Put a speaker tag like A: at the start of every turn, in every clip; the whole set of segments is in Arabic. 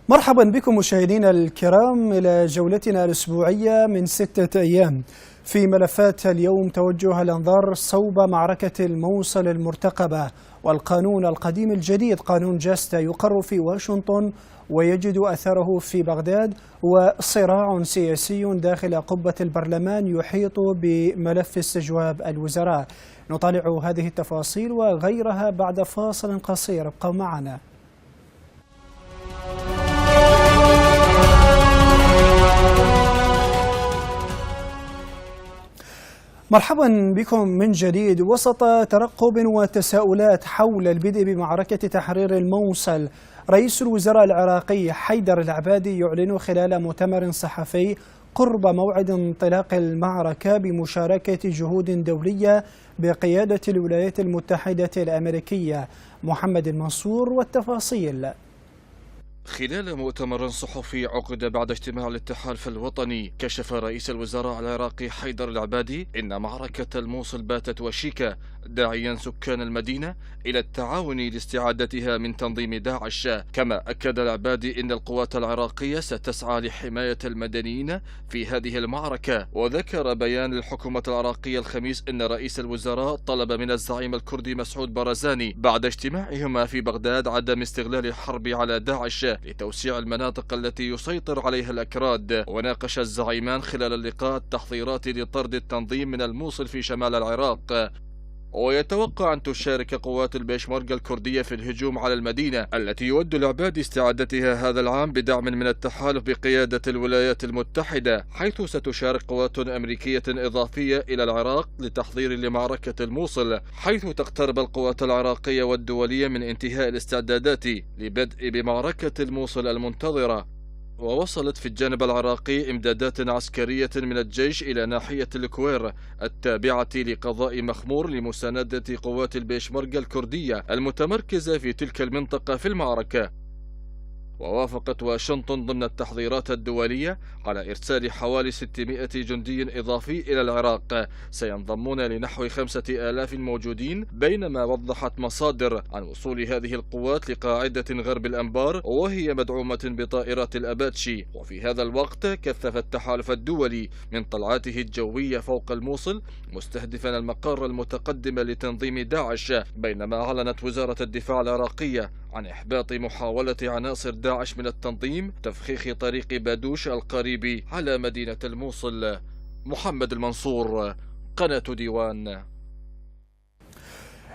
A: مرحبا بكم مشاهدينا الكرام إلى جولتنا الأسبوعية من 6 أيام. في ملفات اليوم توجه الأنظار صوب معركة الموصل المرتقبة والقانون القديم الجديد قانون جاستا يقر في واشنطن ويجد أثره في بغداد، وصراع سياسي داخل قبة البرلمان يحيط بملف استجواب الوزراء. نطالع هذه التفاصيل وغيرها بعد فاصل قصير، ابقوا معنا. مرحبا بكم من جديد. وسط ترقب وتساؤلات حول البدء بمعركة تحرير الموصل، رئيس الوزراء العراقي حيدر العبادي يعلن خلال مؤتمر صحفي قرب موعد انطلاق المعركة بمشاركة جهود دولية بقيادة الولايات المتحدة الأمريكية. محمد المنصور والتفاصيل.
B: خلال مؤتمر صحفي عقد بعد اجتماع الاتحالف الوطني، كشف رئيس الوزراء العراقي حيدر العبادي إن معركة الموصل باتت وشيكة، داعيا سكان المدينة إلى التعاون لاستعادتها من تنظيم داعش. كما أكد العبادي إن القوات العراقية ستسعى لحماية المدنيين في هذه المعركة. وذكر بيان الحكومة العراقية الخميس إن رئيس الوزراء طلب من الزعيم الكردي مسعود بارزاني بعد اجتماعهما في بغداد عدم استغلال الحرب على داعش لتوسيع المناطق التي يسيطر عليها الأكراد. وناقش الزعيمان خلال اللقاء التحضيرات لطرد التنظيم من الموصل في شمال العراق. ويتوقع أن تشارك قوات البيشمركة الكردية في الهجوم على المدينة التي يود العبادي استعادتها هذا العام بدعم من التحالف بقيادة الولايات المتحدة، حيث ستشارك قوات أمريكية إضافية إلى العراق لتحضير لمعركة الموصل، حيث تقترب القوات العراقية والدولية من انتهاء الاستعدادات لبدء بمعركة الموصل المنتظرة. ووصلت في الجانب العراقي إمدادات عسكرية من الجيش إلى ناحية الكوير التابعة لقضاء مخمور لمساندة قوات البيشمركة الكردية المتمركزة في تلك المنطقة في المعركة. ووافقت واشنطن ضمن التحضيرات الدولية على إرسال حوالي 600 جندي إضافي إلى العراق سينضمون لنحو 5000 موجودين، بينما وضحت مصادر عن وصول هذه القوات لقاعدة غرب الأنبار وهي مدعومة بطائرات الأباتشي. وفي هذا الوقت كثف التحالف الدولي من طلعاته الجوية فوق الموصل مستهدفا المقر المتقدم لتنظيم داعش، بينما أعلنت وزارة الدفاع العراقية عن إحباط محاولة عناصر داعش من التنظيم تفخيخ طريق بادوش القريب على مدينة الموصل. محمد المنصور، قناة ديوان.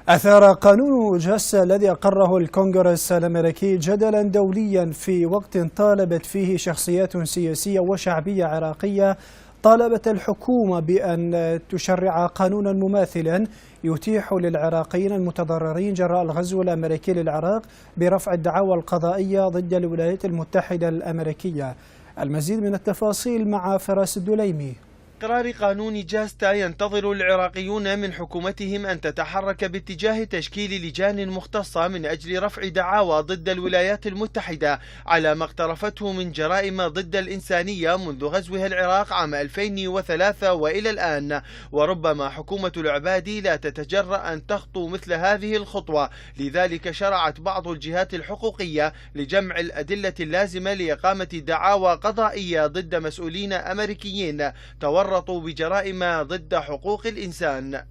A: أثار قانون جاستا الذي أقره الكونغرس الأمريكي جدلا دوليا في وقت طالبت فيه شخصيات سياسية وشعبية عراقية طالبت الحكومة بأن تشرع قانونا مماثلا يتيح للعراقيين المتضررين جراء الغزو الأمريكي للعراق برفع الدعاوى القضائية ضد الولايات المتحدة الأمريكية. المزيد من التفاصيل مع فراس الدليمي.
C: قرار قانون جاستا ينتظر العراقيون من حكومتهم أن تتحرك باتجاه تشكيل لجان مختصة من أجل رفع دعاوى ضد الولايات المتحدة على ما اقترفته من جرائم ضد الإنسانية منذ غزوها العراق عام 2003 وإلى الآن. وربما حكومة العبادي لا تتجرأ أن تخطو مثل هذه الخطوة، لذلك شرعت بعض الجهات الحقوقية لجمع الأدلة اللازمة لإقامة دعاوى قضائية ضد مسؤولين أمريكيين تورطوا بجرائم ضد حقوق الإنسان.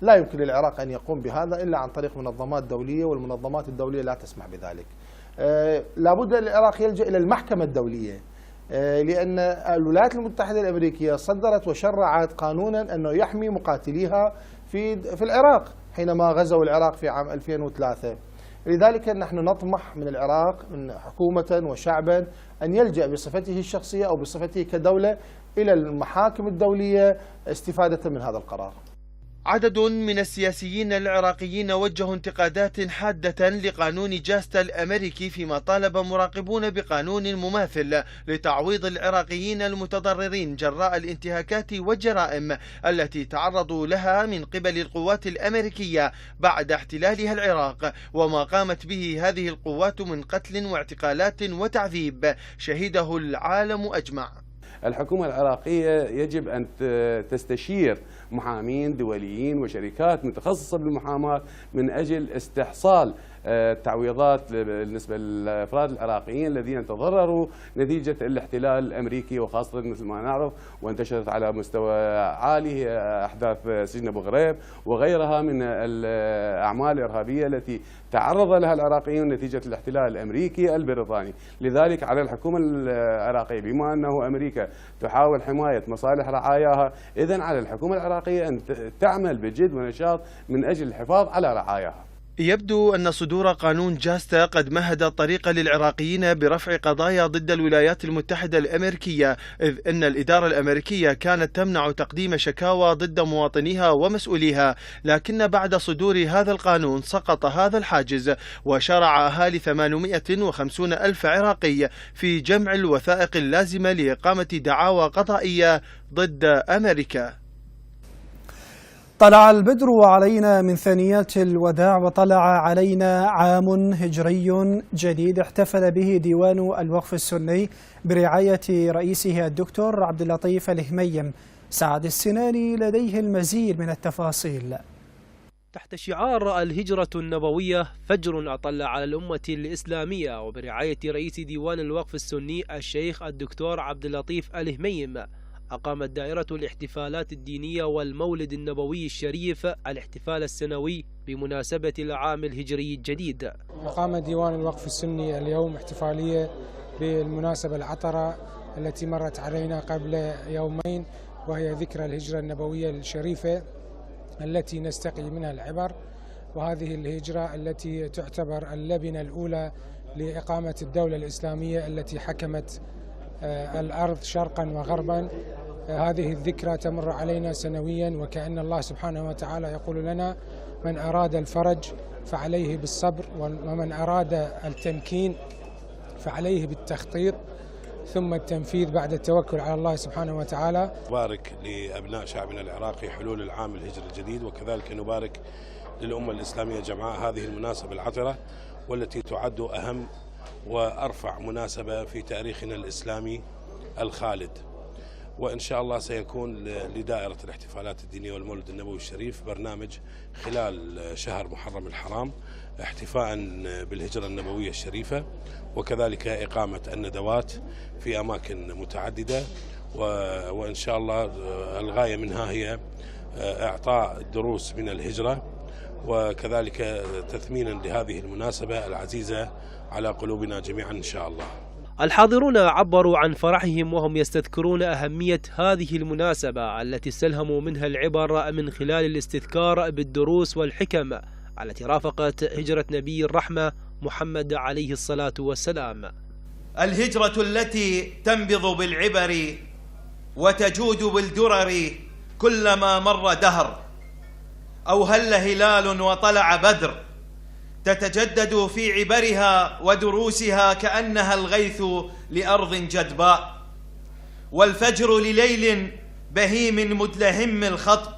D: لا يمكن للعراق أن يقوم بهذا إلا عن طريق منظمات دولية، والمنظمات الدولية لا تسمح بذلك. لابد العراق يلجأ إلى المحكمة الدولية، لأن الولايات المتحدة الأمريكية صدرت وشرعت قانونا أنه يحمي مقاتليها في العراق حينما غزوا العراق في عام 2003. لذلك نحن نطمح من العراق من حكومة وشعبا أن يلجأ بصفته الشخصية أو بصفته كدولة إلى المحاكم الدولية استفادة من هذا القرار.
C: عدد من السياسيين العراقيين وجهوا انتقادات حادة لقانون جاستا الأمريكي، فيما طالب مراقبون بقانون مماثل لتعويض العراقيين المتضررين جراء الانتهاكات والجرائم التي تعرضوا لها من قبل القوات الأمريكية بعد احتلالها العراق، وما قامت به هذه القوات من قتل واعتقالات وتعذيب شهده العالم أجمع.
E: الحكومة العراقية يجب أن تستشير محامين دوليين وشركات متخصصة بالمحاماة من أجل استحصال تعويضات بالنسبة للأفراد العراقيين الذين تضرروا نتيجة الاحتلال الأمريكي، وخاصة مثل ما نعرف وانتشرت على مستوى عالي أحداث سجن أبو غريب وغيرها من الأعمال الإرهابية التي تعرض لها العراقيون نتيجة الاحتلال الأمريكي البريطاني. لذلك على الحكومة العراقية، بما أنه أمريكا تحاول حماية مصالح رعاياها، إذن على الحكومة العراقية أن تعمل بجد ونشاط من أجل الحفاظ على رعاياها.
C: يبدو أن صدور قانون جاستا قد مهد الطريق للعراقيين برفع قضايا ضد الولايات المتحدة الأمريكية، إذ أن الإدارة الأمريكية كانت تمنع تقديم شكاوى ضد مواطنيها ومسؤوليها، لكن بعد صدور هذا القانون سقط هذا الحاجز، وشرع أهالي 850 ألف عراقي في جمع الوثائق اللازمة لإقامة دعاوى قضائية ضد أمريكا.
A: طلع البدر علينا من ثنيات الوداع، وطلع علينا عام هجري جديد احتفل به ديوان الوقف السني برعاية رئيسه الدكتور عبد اللطيف الهميم. سعد السناني لديه المزيد من التفاصيل.
F: تحت شعار الهجرة النبوية فجر أطل على الأمة الإسلامية، وبرعاية رئيس ديوان الوقف السني الشيخ الدكتور عبد اللطيف الهميم، أقامت دائرة الاحتفالات الدينية والمولد النبوي الشريف الاحتفال السنوي بمناسبة العام الهجري الجديد.
G: أقام ديوان الوقف السني اليوم احتفالية بالمناسبة العطرة التي مرت علينا قبل يومين، وهي ذكرى الهجرة النبوية الشريفة التي نستقي منها العبر، وهذه الهجرة التي تعتبر اللبنة الأولى لإقامة الدولة الإسلامية التي حكمت الأرض شرقا وغربا. هذه الذكرى تمر علينا سنويا، وكأن الله سبحانه وتعالى يقول لنا: من أراد الفرج فعليه بالصبر، ومن أراد التمكين فعليه بالتخطيط ثم التنفيذ بعد التوكل على الله سبحانه وتعالى.
H: نبارك لأبناء شعبنا العراقي حلول العام الهجري الجديد، وكذلك نبارك للأمة الإسلامية جمعاء هذه المناسبة العطرة، والتي تعد أهم وأرفع مناسبة في تاريخنا الإسلامي الخالد. وإن شاء الله سيكون لدائرة الاحتفالات الدينية والمولد النبوي الشريف برنامج خلال شهر محرم الحرام احتفاء بالهجرة النبوية الشريفة، وكذلك إقامة الندوات في أماكن متعددة، وإن شاء الله الغاية منها هي إعطاء دروس من الهجرة، وكذلك تثمينا لهذه المناسبة العزيزة على قلوبنا جميعا إن شاء الله.
F: الحاضرون عبروا عن فرحهم وهم يستذكرون أهمية هذه المناسبة التي استلهموا منها العبر من خلال الاستذكار بالدروس والحكم التي رافقت هجرة نبي الرحمة محمد عليه الصلاة والسلام.
I: الهجرة التي تنبض بالعبر وتجود بالدرر كلما مر دهر، أو هل هلال وطلع بدر، تتجدد في عبرها ودروسها كأنها الغيث لأرض جدباء، والفجر لليل بهيم مدلهم الخطب.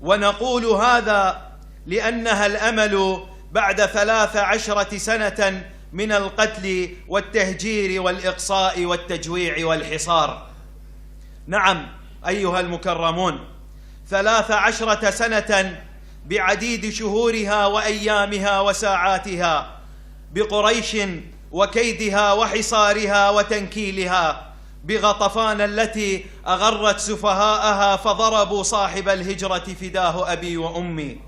I: ونقول هذا لأنها الأمل بعد 13 سنة من القتل والتهجير والإقصاء والتجويع والحصار. نعم أيها المكرمون، 13 سنة بعديد شهورها وأيامها وساعاتها، بقريش وكيدها وحصارها وتنكيلها، بغطفان التي أغرت سفهاءها فضربوا صاحب الهجرة فداه أبي وأمي،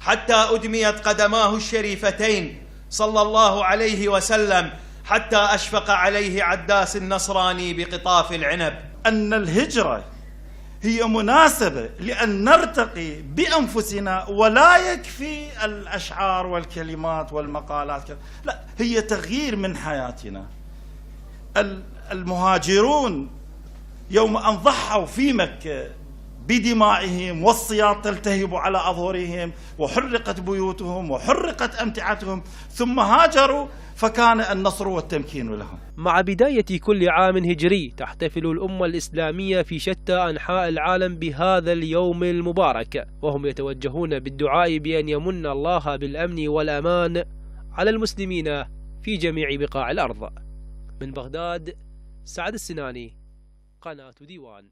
I: حتى أدميت قدماه الشريفتين صلى الله عليه وسلم، حتى أشفق عليه عداس النصراني بقطاف العنب.
J: أن الهجرة هي مناسبة لأن نرتقي بأنفسنا، ولا يكفي الأشعار والكلمات والمقالات، لا، هي تغيير من حياتنا. المهاجرون يوم أن ضحوا في مكة بدمائهم والصياط تلتهب على أظهرهم، وحرقت بيوتهم وحرقت أمتعتهم، ثم هاجروا فكان النصر والتمكين لهم.
F: مع بداية كل عام هجري تحتفل الأمة الإسلامية في شتى أنحاء العالم بهذا اليوم المبارك، وهم يتوجهون بالدعاء بأن يمن الله بالأمن والأمان على المسلمين في جميع بقاع الأرض. من بغداد، سعد السناني، قناة ديوان.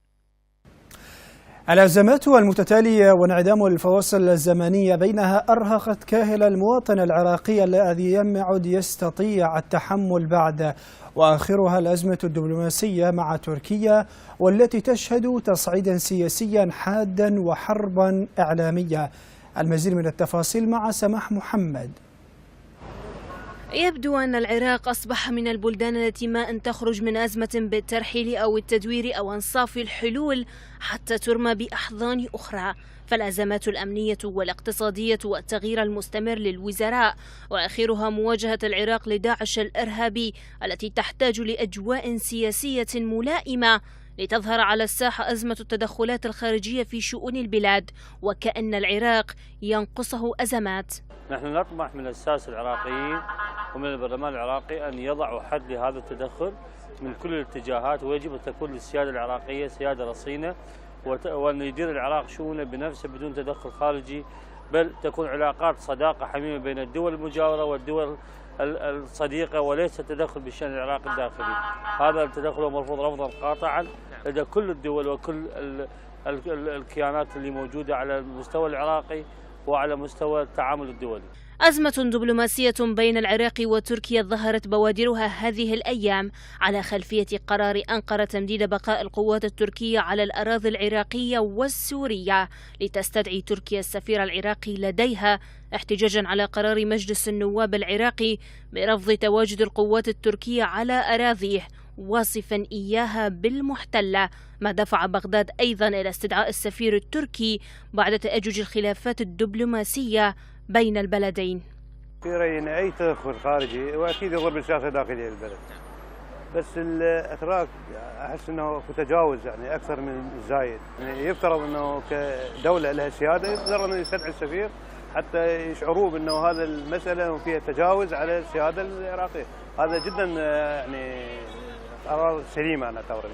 A: الأزمات المتتالية وانعدام الفواصل الزمنية بينها أرهقت كاهل المواطن العراقي الذي لم يعد يستطيع التحمل بعد، وآخرها الأزمة الدبلوماسية مع تركيا والتي تشهد تصعيدا سياسيا حادا وحربا إعلامية. المزيد من التفاصيل مع سماح محمد.
K: يبدو أن العراق أصبح من البلدان التي ما أن تخرج من أزمة بالترحيل أو التدوير أو انصاف الحلول حتى ترمى بأحضان أخرى، فالأزمات الأمنية والاقتصادية والتغيير المستمر للوزراء وآخرها مواجهة العراق لداعش الإرهابي التي تحتاج لأجواء سياسية ملائمة لتظهر على الساحة أزمة التدخلات الخارجية في شؤون البلاد، وكأن العراق ينقصه أزمات.
L: نحن نطمح من الساسة العراقيين ومن البرلمان العراقي أن يضعوا حد لهذا التدخل من كل الاتجاهات، ويجب أن تكون للسيادة العراقية سيادة رصينة، وأن يدير العراق شؤونه بنفسه بدون تدخل خارجي، بل تكون علاقات صداقة حميمة بين الدول المجاورة والدول الصديقة، وليس التدخل بالشأن العراقي الداخلي. هذا التدخل مرفوض رفضا قاطعا لدى كل الدول وكل الكيانات اللي موجودة على المستوى العراقي وعلى مستوى التعامل الدولي.
K: أزمة دبلوماسية بين العراق وتركيا ظهرت بوادرها هذه الأيام على خلفية قرار أنقرة تمديد بقاء القوات التركية على الأراضي العراقية والسورية، لتستدعي تركيا السفير العراقي لديها احتجاجا على قرار مجلس النواب العراقي برفض تواجد القوات التركية على أراضيه، واصفا إياها بالمحتلة، ما دفع بغداد أيضا إلى استدعاء السفير التركي بعد تأجج الخلافات الدبلوماسية بين البلدين.
M: في رأينا أي تدخل خارجي وأكيد يضر بالسياسة الداخلية للبلد، بس الأتراك أحس أنه تجاوز يعني أكثر من الزايد. يعني يفترض أنه كدولة لها سيادة يقدر أنه يستدعي السفير حتى يشعروا بأنه هذا المسألة فيها تجاوز على السيادة العراقية. هذا جدا يعني قرار سليم أنا أعتبره.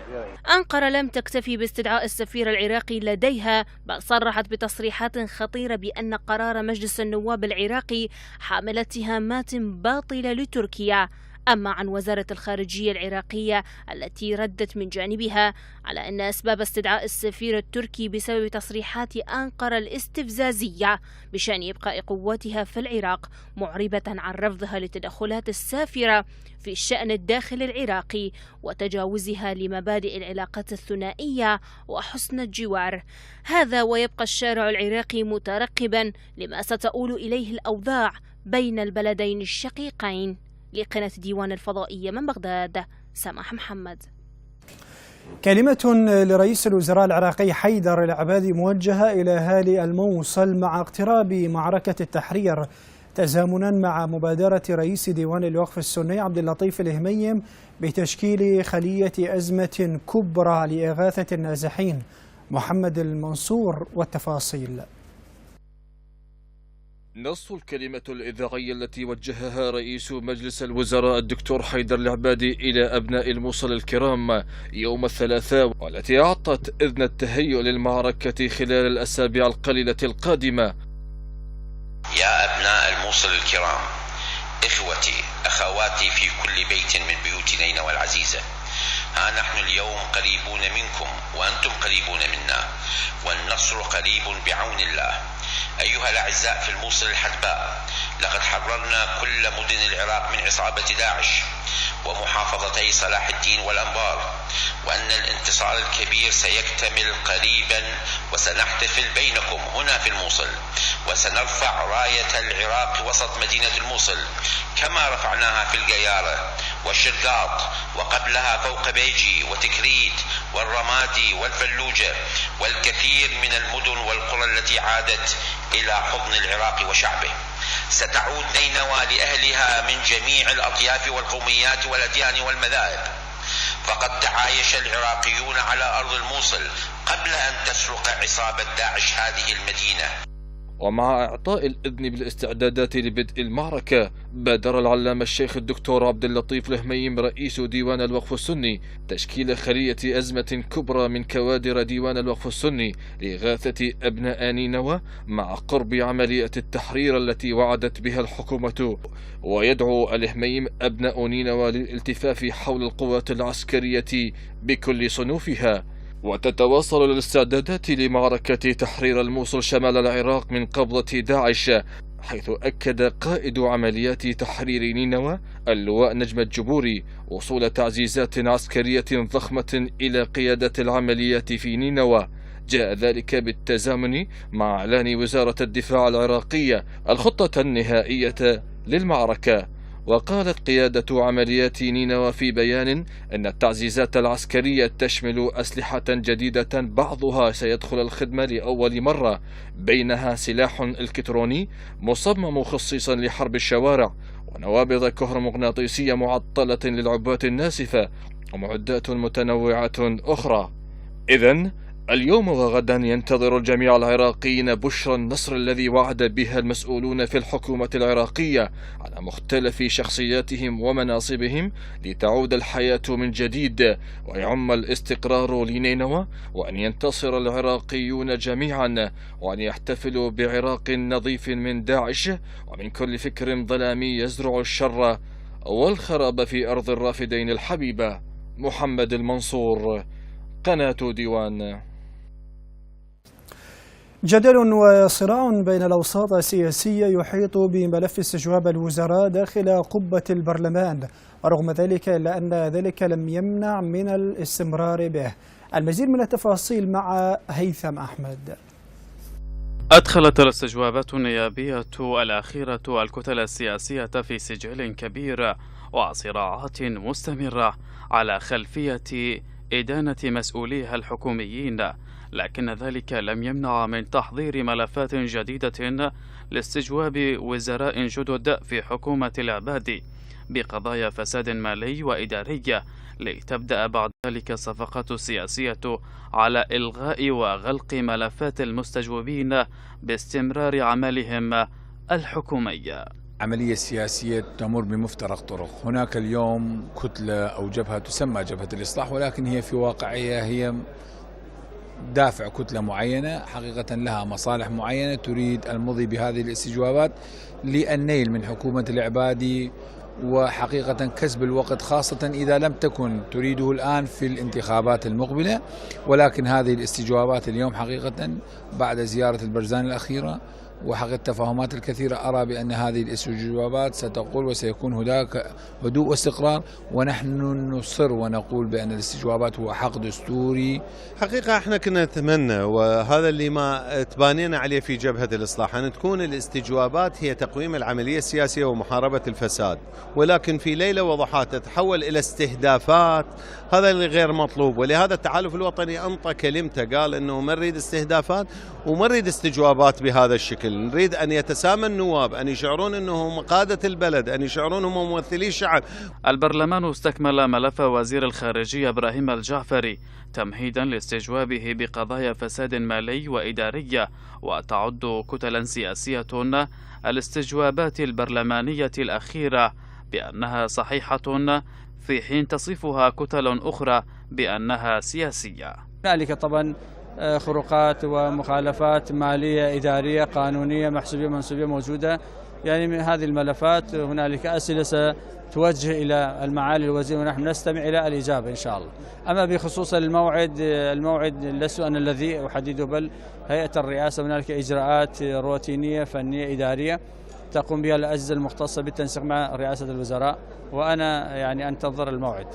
K: أنقرة لم تكتفي باستدعاء السفير العراقي لديها، بل صرحت بتصريحات خطيرة بأن قرار مجلس النواب العراقي حامل اتهامات باطلة لتركيا. أما عن وزارة الخارجية العراقية التي ردت من جانبها على أن أسباب استدعاء السفير التركي بسبب تصريحات أنقرة الاستفزازية بشأن إبقاء قواتها في العراق، معربة عن رفضها للتدخلات السافرة في الشأن الداخلي العراقي وتجاوزها لمبادئ العلاقات الثنائية وحسن الجوار. هذا ويبقى الشارع العراقي مترقبا لما ستؤول إليه الأوضاع بين البلدين الشقيقين. لقناة ديوان الفضائية من بغداد، سماح محمد.
A: كلمة لرئيس الوزراء العراقي حيدر العبادي موجهة إلى أهالي الموصل مع اقتراب معركة التحرير، تزامنا مع مبادرة رئيس ديوان الوقف السني عبد اللطيف الهميم بتشكيل خلية أزمة كبرى لإغاثة النازحين. محمد المنصور والتفاصيل.
B: نص الكلمة الإذاعية التي وجهها رئيس مجلس الوزراء الدكتور حيدر العبادي إلى أبناء الموصل الكرام يوم الثلاثاء، والتي أعطت إذن التهيؤ للمعركة خلال الأسابيع القليلة القادمة.
N: يا أبناء الموصل الكرام، إخوتي أخواتي في كل بيت من بيوت نينوى العزيزة، ها نحن اليوم قريبون منكم وأنتم قريبون منا، والنصر قريب بعون الله. أيها الأعزاء في الموصل الحدباء، لقد حررنا كل مدن العراق من عصابة داعش ومحافظتي صلاح الدين والأنبار، وأن الانتصار الكبير سيكتمل قريبا، وسنحتفل بينكم هنا في الموصل، وسنرفع راية العراق وسط مدينة الموصل كما رفعناها في القيارة والشرقاط، وقبلها فوق بيجي وتكريت والرمادي والفلوجة والكثير من المدن والقرى التي عادت إلى حضن العراق وشعبه. ستعود نينوى لأهلها من جميع الأطياف والقوميات والأديان والمذاهب، فقد تعايش العراقيون على أرض الموصل قبل أن تسرق عصابة داعش هذه المدينة.
B: ومع إعطاء الإذن بالاستعدادات لبدء المعركة، بادر العلامة الشيخ الدكتور عبد اللطيف الهميم رئيس ديوان الوقف السني تشكيل خلية أزمة كبرى من كوادر ديوان الوقف السني لإغاثة أبناء نينوى مع قرب عملية التحرير التي وعدت بها الحكومة. ويدعو الهميم أبناء نينوى للالتفاف حول القوات العسكرية بكل صنوفها. وتتواصل الاستعدادات لمعركة تحرير الموصل شمال العراق من قبضة داعش، حيث أكد قائد عمليات تحرير نينوى اللواء نجم الجبوري وصول تعزيزات عسكرية ضخمة إلى قيادة العمليات في نينوى. جاء ذلك بالتزامن مع إعلان وزارة الدفاع العراقية الخطة النهائية للمعركة. وقالت قيادة عمليات نينوى في بيان أن التعزيزات العسكرية تشمل أسلحة جديدة بعضها سيدخل الخدمة لأول مرة، بينها سلاح إلكتروني مصمم خصيصا لحرب الشوارع، ونوابض كهرومغناطيسية معطلة للعبوات الناسفة، ومعدات متنوعة أخرى. إذن اليوم وغدا ينتظر الجميع العراقيين بشرى النصر الذي وعد بها المسؤولون في الحكومة العراقية على مختلف شخصياتهم ومناصبهم، لتعود الحياة من جديد ويعم الاستقرار لنينوى، وأن ينتصر العراقيون جميعا، وأن يحتفلوا بعراق نظيف من داعش ومن كل فكر ظلامي يزرع الشر والخراب في أرض الرافدين الحبيبة. محمد المنصور، قناة ديوان.
A: جدل وصراع بين الأوساط السياسية يحيط بملف استجواب الوزراء داخل قبة البرلمان، ورغم ذلك إلا أن ذلك لم يمنع من الاستمرار به. المزيد من التفاصيل مع هيثم أحمد.
O: أدخلت الاستجوابات النيابية الأخيرة الكتل السياسية في سجل كبير وصراعات مستمرة على خلفية إدانة مسؤوليها الحكوميين، لكن ذلك لم يمنع من تحضير ملفات جديدة لاستجواب وزراء جدد في حكومة العباد بقضايا فساد مالي وإداري، لتبدأ بعد ذلك الصفقات السياسية على إلغاء وغلق ملفات المستجوبين باستمرار عملهم الحكومي.
P: عملية سياسية تمر بمفترق طرق. هناك اليوم كتلة أو جبهة تسمى جبهة الإصلاح، ولكن هي في واقعية هي دافع كتلة معينة حقيقة لها مصالح معينة تريد المضي بهذه الاستجوابات للنيل من حكومة العبادي، وحقيقة كسب الوقت خاصة إذا لم تكن تريده الآن في الانتخابات المقبلة. ولكن هذه الاستجوابات اليوم حقيقة بعد زيارة البرزان الأخيرة وحقق التفاهمات الكثيرة، أرى بأن هذه الاستجوابات ستقول وسيكون هناك هدوء واستقرار، ونحن نصر ونقول بأن الاستجوابات هو حق دستوري.
Q: حقيقة احنا كنا نتمنى، وهذا اللي ما تبانينا عليه في جبهة الإصلاح، أن تكون الاستجوابات هي تقويم العملية السياسية ومحاربة الفساد، ولكن في ليلة وضحاها تتحول إلى استهدافات. هذا اللي غير مطلوب، ولهذا التحالف الوطني أنطى كلمته، قال أنه ما نريد استهدافات وما نريد استجوابات بهذا الشكل. نريد أن يتسامى النواب، أن يشعرون أنهم قادة البلد، أن يشعرون هم ممثلي الشعب.
O: البرلمان استكمل ملف وزير الخارجية إبراهيم الجعفري تمهيدا لاستجوابه بقضايا فساد مالي وإداري، وتعد كتلا سياسية الاستجوابات البرلمانية الأخيرة بأنها صحيحة، في حين تصفها كتل أخرى بأنها سياسية.
R: هنالك طبعا خروقات ومخالفات مالية إدارية قانونية محسوبية منسوبية موجودة، يعني من هذه الملفات هنالك أسئلة ستوجه إلى المعالي الوزير ونحن نستمع إلى الإجابة إن شاء الله. أما بخصوص الموعد لست أنا الذي أحدده، بل هيئة الرئاسة. هنالك إجراءات روتينية فنية إدارية تقوم بها الأجهزة المختصة بالتنسيق مع رئاسة الوزراء، وأنا يعني أنتظر الموعد.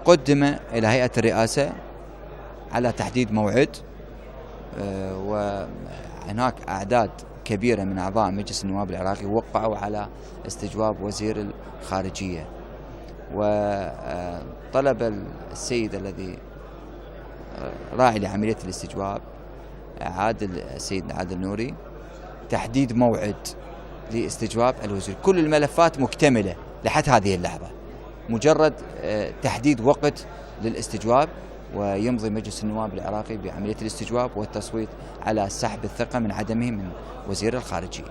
S: قدم إلى هيئة الرئاسة على تحديد موعد، وهناك أعداد كبيرة من أعضاء مجلس النواب العراقي وقعوا على استجواب وزير الخارجية، وطلب السيد الذي راعي لعملية الاستجواب السيد عادل نوري تحديد موعد لاستجواب الوزير. كل الملفات مكتملة لحد هذه اللحظة، مجرد تحديد وقت للاستجواب ويمضي مجلس النواب العراقي بعملية الاستجواب والتصويت على سحب الثقة من عدمه من وزير الخارجية.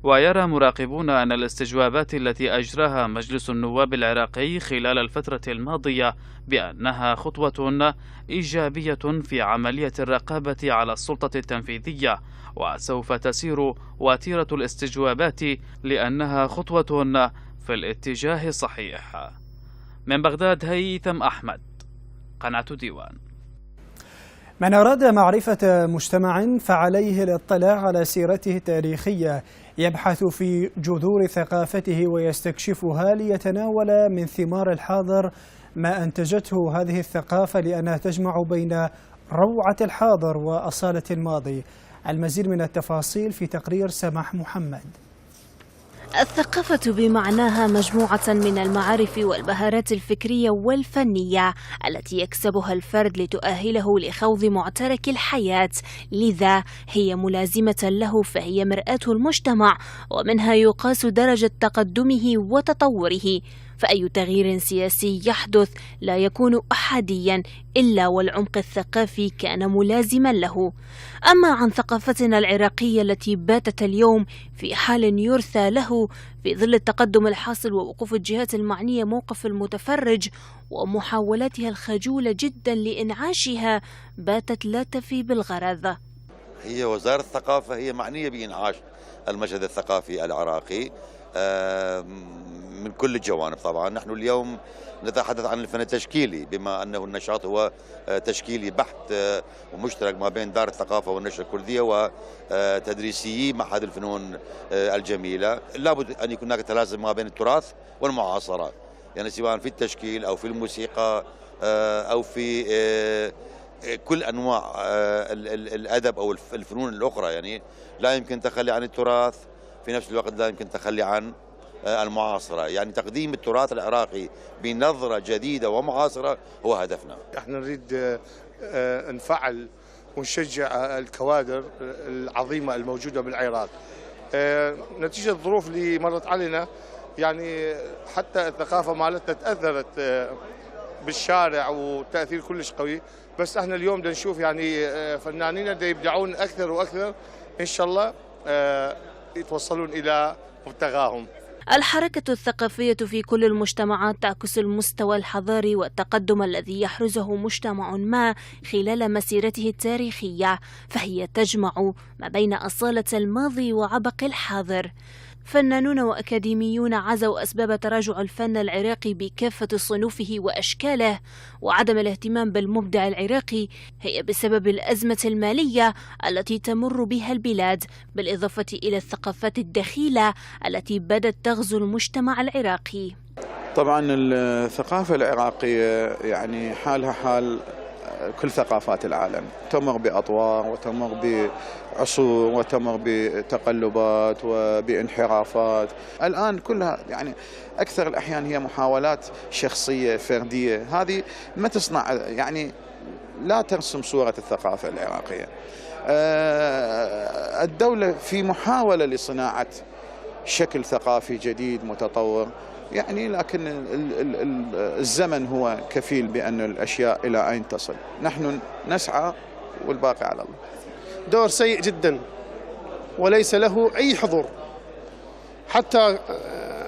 O: ويرى مراقبون أن الاستجوابات التي أجراها مجلس النواب العراقي خلال الفترة الماضية بأنها خطوة إيجابية في عملية الرقابة على السلطة التنفيذية، وسوف تسير وتيرة الاستجوابات لأنها خطوة في الاتجاه الصحيح. من بغداد هيثم أحمد، قناة ديوان.
A: من أراد معرفة مجتمع فعليه الاطلاع على سيرته التاريخية، يبحث في جذور ثقافته ويستكشفها ليتناول من ثمار الحاضر ما أنتجته هذه الثقافة، لأنها تجمع بين روعة الحاضر وأصالة الماضي. المزيد من التفاصيل في تقرير سماح محمد.
K: الثقافة بمعناها مجموعة من المعارف والبهارات الفكرية والفنية التي يكسبها الفرد لتؤهله لخوض معترك الحياة، لذا هي ملازمة له، فهي مرآة المجتمع ومنها يقاس درجة تقدمه وتطوره. فأي تغيير سياسي يحدث لا يكون أحاديا إلا والعمق الثقافي كان ملازما له. أما عن ثقافتنا العراقية التي باتت اليوم في حال يرثى له في ظل التقدم الحاصل ووقوف الجهات المعنية موقف المتفرج ومحاولاتها الخجولة جدا لإنعاشها، باتت لا تفي بالغرض.
T: هي وزارة الثقافة هي معنية بإنعاش المشهد الثقافي العراقي من كل الجوانب. طبعا نحن اليوم نتحدث عن الفن التشكيلي، بما أنه النشاط هو تشكيلي بحت ومشترك ما بين دار الثقافة والنشر الكردية وتدريسيي معهد الفنون الجميلة. لابد أن يكون هناك تلازم ما بين التراث والمعاصرة، يعني سواء في التشكيل أو في الموسيقى أو في كل أنواع الأدب أو الفنون الأخرى. يعني لا يمكن تخلي عن التراث، في نفس الوقت لا يمكن تخلي عن المعاصرة. يعني تقديم التراث العراقي بنظرة جديدة ومعاصرة هو هدفنا.
U: احنا نريد نفعل ونشجع الكوادر العظيمة الموجودة بالعراق. نتيجة الظروف اللي مرت علينا، يعني حتى الثقافة مالتنا تأثرت بالشارع وتأثير كلش قوي، بس احنا اليوم بدنا نشوف يعني فنانين يبدعون أكثر وأكثر، إن شاء الله يتوصلون إلى مبتغاهم.
K: الحركة الثقافية في كل المجتمعات تعكس المستوى الحضاري والتقدم الذي يحرزه مجتمع ما خلال مسيرته التاريخية، فهي تجمع ما بين أصالة الماضي وعبق الحاضر. فنانون وأكاديميون عزوا أسباب تراجع الفن العراقي بكافة صنوفه وأشكاله، وعدم الاهتمام بالمبدع العراقي هي بسبب الأزمة المالية التي تمر بها البلاد، بالإضافة إلى الثقافات الدخيلة التي بدت تغزو المجتمع العراقي.
V: طبعا الثقافة العراقية يعني حالها حال كل ثقافات العالم، تمر بأطوار وتمر بعصور وتمر بتقلبات وبانحرافات. الآن كلها يعني أكثر الأحيان هي محاولات شخصية فردية، هذه ما تصنع يعني لا ترسم صورة الثقافة العراقية. الدولة في محاولة لصناعة شكل ثقافي جديد متطور، يعني لكن الزمن هو كفيل بأن الأشياء إلى أين تصل. نحن نسعى والباقي على الله.
U: دور سيء جدا وليس له أي حضور، حتى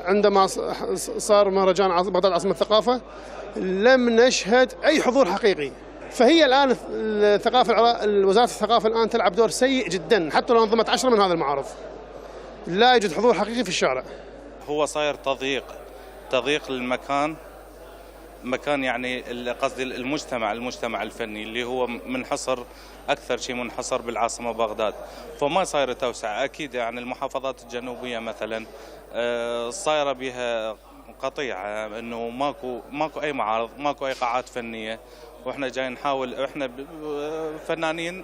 U: عندما صار مهرجان بغداد عاصمة الثقافة لم نشهد أي حضور حقيقي. فهي الآن وزارة الثقافة الآن تلعب دور سيء جدا، حتى لو انظمت 10 من هذه المعارض لا يوجد حضور حقيقي في الشارع.
W: هو صاير تضييق للمكان، مكان يعني قصدي المجتمع الفني اللي هو منحصر أكثر شيء منحصر بالعاصمة بغداد، فما صاير توسع. أكيد يعني المحافظات الجنوبية مثلا صايرة بها قطيعة، إنه ماكو أي معارض، ماكو أي قاعات فنية، وإحنا جاي نحاول، إحنا فنانين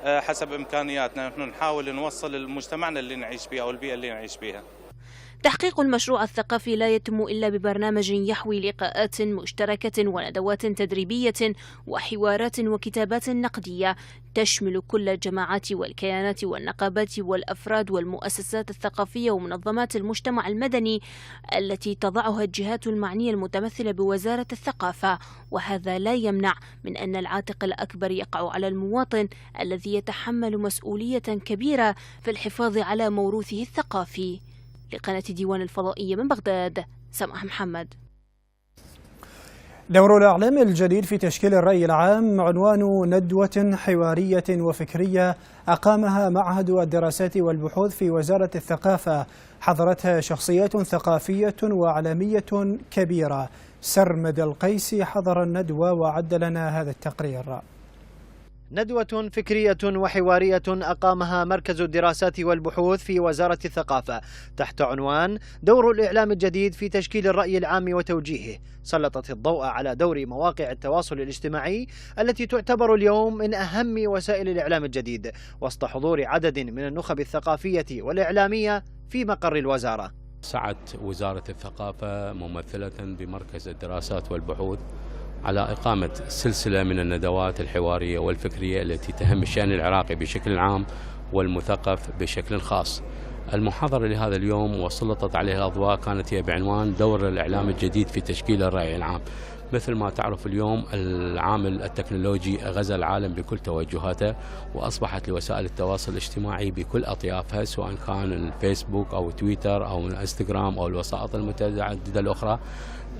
W: حسب إمكانياتنا نحن نحاول نوصل لمجتمعنا اللي نعيش فيه أو البيئة اللي نعيش فيها.
K: تحقيق المشروع الثقافي لا يتم إلا ببرنامج يحوي لقاءات مشتركة وندوات تدريبية وحوارات وكتابات نقدية تشمل كل الجماعات والكيانات والنقابات والأفراد والمؤسسات الثقافية ومنظمات المجتمع المدني التي تضعها الجهات المعنية المتمثلة بوزارة الثقافة، وهذا لا يمنع من أن العاتق الأكبر يقع على المواطن الذي يتحمل مسؤولية كبيرة في الحفاظ على موروثه الثقافي. لقناة ديوان الفضائية من بغداد، سماح محمد.
A: دور الإعلام الجديد في تشكيل الرأي العام عنوان ندوة حوارية وفكرية أقامها معهد الدراسات والبحوث في وزارة الثقافة، حضرتها شخصيات ثقافية وعلمية كبيرة. سرمد القيسي حضر الندوة وعد لنا هذا التقرير.
C: ندوة فكرية وحوارية أقامها مركز الدراسات والبحوث في وزارة الثقافة تحت عنوان دور الإعلام الجديد في تشكيل الرأي العام وتوجيهه، سلطت الضوء على دور مواقع التواصل الاجتماعي التي تعتبر اليوم من أهم وسائل الإعلام الجديد، وسط حضور عدد من النخب الثقافية والإعلامية في مقر الوزارة.
D: سعت وزارة الثقافة ممثلة بمركز الدراسات والبحوث على إقامة سلسلة من الندوات الحوارية والفكرية التي تهم الشأن العراقي بشكل عام والمثقف بشكل خاص. المحاضرة لهذا اليوم وسلطت عليها الأضواء كانت هي بعنوان دور الإعلام الجديد في تشكيل الرأي العام. مثل ما تعرف اليوم العامل التكنولوجي غزا العالم بكل توجهاته، وأصبحت لوسائل التواصل الاجتماعي بكل أطيافها سواء كان الفيسبوك أو تويتر أو الانستغرام أو الوسائط المتعددة الأخرى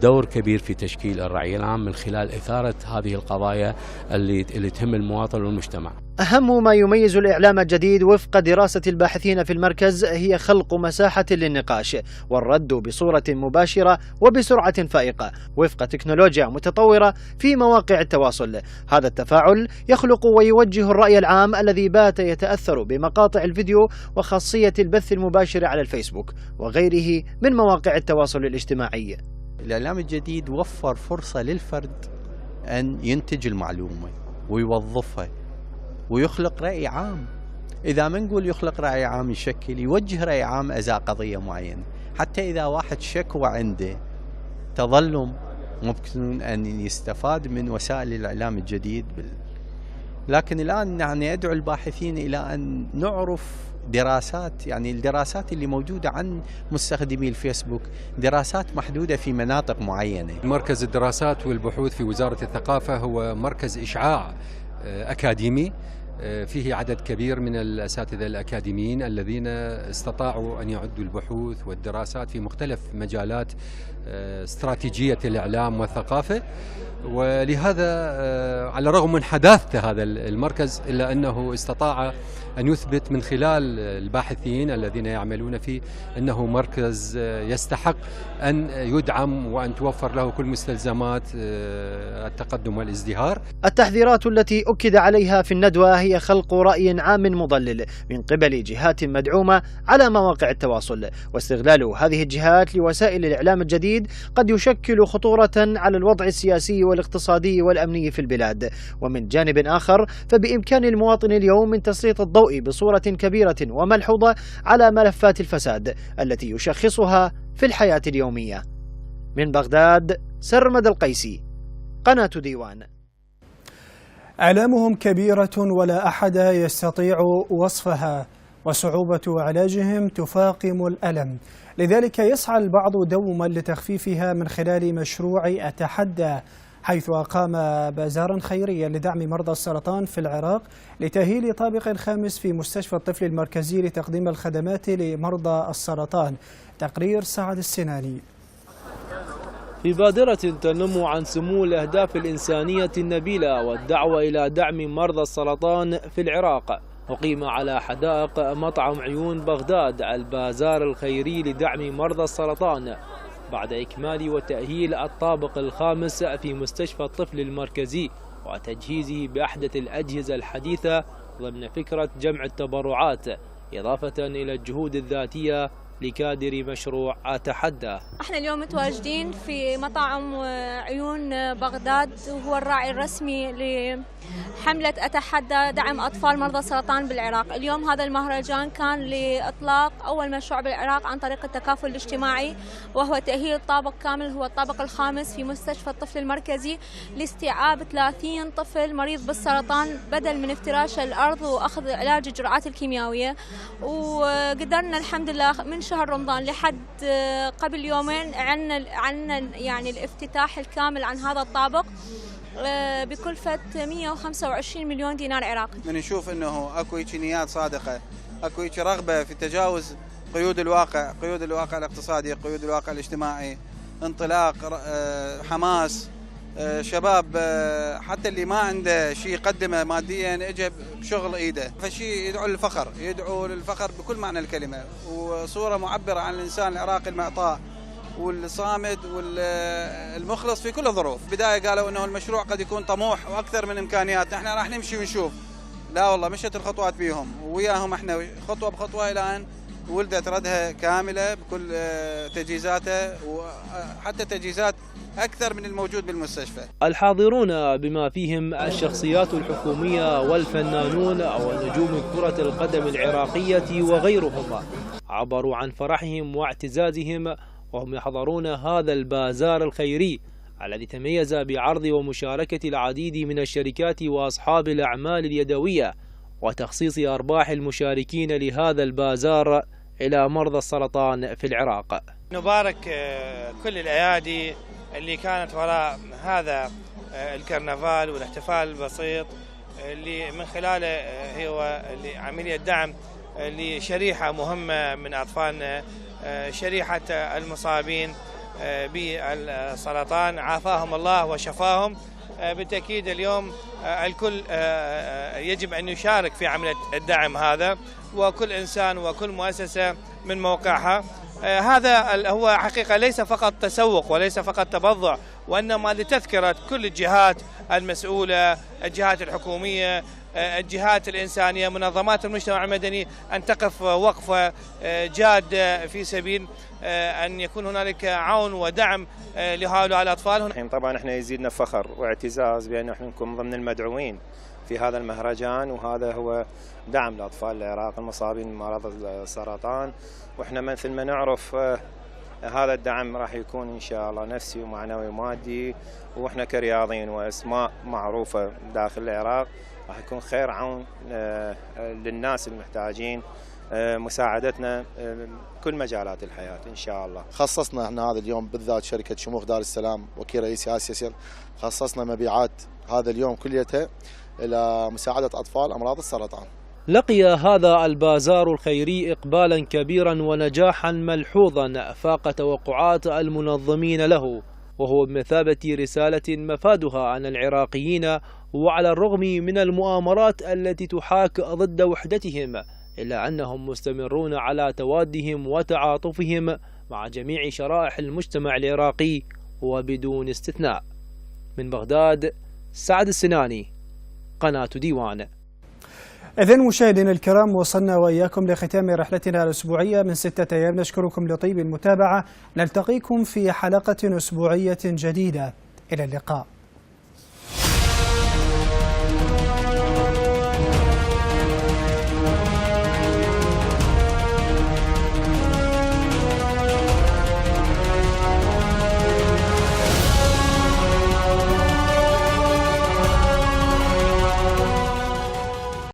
D: دور كبير في تشكيل الرأي العام من خلال إثارة هذه القضايا اللي تهم المواطن والمجتمع.
C: أهم ما يميز الإعلام الجديد وفق دراسة الباحثين في المركز هي خلق مساحة للنقاش والرد بصورة مباشرة وبسرعة فائقة وفق تكنولوجيا متطورة في مواقع التواصل. هذا التفاعل يخلق ويوجه الرأي العام الذي بات يتأثر بمقاطع الفيديو وخاصية البث المباشر على الفيسبوك وغيره من مواقع التواصل الاجتماعي.
E: الإعلام الجديد وفر فرصة للفرد أن ينتج المعلومة ويوظفها ويخلق رأي عام. إذا ما نقول يخلق رأي عام يشكل يوجه رأي عام أزاء قضية معينة، حتى إذا واحد شكوى عنده تظلم ممكن أن يستفاد من وسائل الإعلام الجديد. لكن الآن يعني أدعو الباحثين إلى أن نعرف دراسات، يعني الدراسات اللي موجودة عن مستخدمي الفيسبوك دراسات محدودة في مناطق معينة.
X: مركز الدراسات والبحوث في وزارة الثقافة هو مركز إشعاع أكاديمي فيه عدد كبير من الأساتذة الأكاديميين الذين استطاعوا أن يعدوا البحوث والدراسات في مختلف مجالات استراتيجية الإعلام والثقافة. ولهذا على الرغم من حداثة هذا المركز إلا أنه استطاع أن يثبت من خلال الباحثين الذين يعملون فيه أنه مركز يستحق أن يدعم وأن توفر له كل مستلزمات التقدم والازدهار.
C: التحذيرات التي أكد عليها في الندوة هي خلق رأي عام مضلل من قبل جهات مدعومة على مواقع التواصل، واستغلال هذه الجهات لوسائل الإعلام الجديد قد يشكل خطورة على الوضع السياسي والاقتصادي والأمني في البلاد. ومن جانب آخر فبإمكان المواطن اليوم من تسليط الضوء بصورة كبيرة وملحوظة على ملفات الفساد التي يشخصها في الحياة اليومية. من بغداد، سرمد القيسي، قناة ديوان.
A: آلامهم كبيرة ولا أحد يستطيع وصفها، وصعوبة علاجهم تفاقم الألم، لذلك يسعى البعض دوما لتخفيفها من خلال مشروع أتحدى، حيث أقام بازارا خيريا لدعم مرضى السرطان في العراق لتأهيل طابق خامس في مستشفى الطفل المركزي لتقديم الخدمات لمرضى السرطان. تقرير سعد السناني.
F: في بادرة تنم عن سمو الأهداف الإنسانية النبيلة والدعوة إلى دعم مرضى السرطان في العراق، أقيم على حدائق مطعم عيون بغداد البازار الخيري لدعم مرضى السرطان بعد إكمال وتأهيل الطابق الخامس في مستشفى الطفل المركزي وتجهيزه بأحدث الأجهزة الحديثة ضمن فكرة جمع التبرعات، إضافة إلى الجهود الذاتية لكادر مشروع أتحدى.
G: احنا اليوم متواجدين في مطعم عيون بغداد، وهو الراعي الرسمي لحملة أتحدى دعم أطفال مرضى السرطان بالعراق. اليوم هذا المهرجان كان لإطلاق أول مشروع بالعراق عن طريق التكافل الاجتماعي، وهو تأهيل طابق كامل، هو الطابق الخامس في مستشفى الطفل المركزي، لاستيعاب 30 طفل مريض بالسرطان بدل من افتراش الأرض وأخذ علاج الجرعات الكيميائية. وقدرنا الحمد لله من شهر رمضان لحد قبل يومين عنا يعني الافتتاح الكامل عن هذا الطابق بكلفة 125 مليون دينار عراقي.
H: من نشوف انه اكو نيات صادقة، اكو رغبة في تجاوز قيود الواقع، قيود الواقع الاقتصادي، قيود الواقع الاجتماعي، انطلاق، حماس، شباب حتى اللي ما عنده شيء يقدمه ماديا اجى بشغل ايده، فشيء يدعو للفخر بكل معنى الكلمة، وصورة معبرة عن الانسان العراقي المعطاء والصامد والمخلص في كل الظروف. بداية قالوا انه المشروع قد يكون طموح واكثر من امكانياتنا، احنا راح نمشي ونشوف. لا والله مشت الخطوات بيهم وياهم احنا خطوة بخطوة الى ان ولدت ردها كاملة بكل تجهيزاتها، وحتى تجهيزات أكثر من الموجود بالمستشفى.
F: الحاضرون بما فيهم الشخصيات الحكومية والفنانون ونجوم كرة القدم العراقية وغيرهم عبروا عن فرحهم واعتزازهم وهم يحضرون هذا البازار الخيري الذي تميز بعرض ومشاركة العديد من الشركات وأصحاب الأعمال اليدوية وتخصيص أرباح المشاركين لهذا البازار إلى مرضى السرطان في العراق.
I: نبارك كل الأيادي اللي كانت وراء هذا الكرنفال والاحتفال البسيط اللي من خلاله هو عملية دعم لشريحة مهمة من أطفالنا، شريحة المصابين بالسرطان، عافاهم الله وشفاهم. بالتأكيد اليوم الكل يجب أن يشارك في عملية الدعم هذا، وكل إنسان وكل مؤسسة من موقعها. هذا هو حقيقة ليس فقط تسوق وليس فقط تبضع، وإنما لتذكرة كل الجهات المسؤولة، الجهات الحكومية، الجهات الإنسانية، منظمات المجتمع المدني، أن تقف وقفة جادة في سبيل أن يكون هنالك عون ودعم لهؤلاء الأطفال.
J: طبعا احنا يزيدنا فخر واعتزاز بأن احنا نكون ضمن المدعوين في هذا المهرجان، وهذا هو دعم لأطفال العراق المصابين بمرض السرطان. واحنا مثل ما نعرف هذا الدعم راح يكون إن شاء الله نفسي ومعنوي ومادي، وإحنا كرياضيين وأسماء معروفة داخل العراق راح يكون خير عون للناس المحتاجين، مساعدتنا كل مجالات الحياة إن شاء الله.
Y: خصصنا احنا هذا اليوم بالذات شركة شموخ دار السلام وكيل رئيسي آسيا سير، خصصنا مبيعات هذا اليوم كليتها إلى مساعدة أطفال أمراض السرطان.
F: لقي هذا البازار الخيري إقبالا كبيرا ونجاحا ملحوظا فاق توقعات المنظمين له، وهو بمثابة رسالة مفادها أن العراقيين وعلى الرغم من المؤامرات التي تحاك ضد وحدتهم إلا أنهم مستمرون على توادهم وتعاطفهم مع جميع شرائح المجتمع العراقي وبدون استثناء. من بغداد، سعد السناني، قناة ديوان.
A: إذن مشاهدينا الكرام، وصلنا وإياكم لختام رحلتنا الأسبوعية من 6 أيام. نشكركم لطيب المتابعة، نلتقيكم في حلقة أسبوعية جديدة، إلى اللقاء.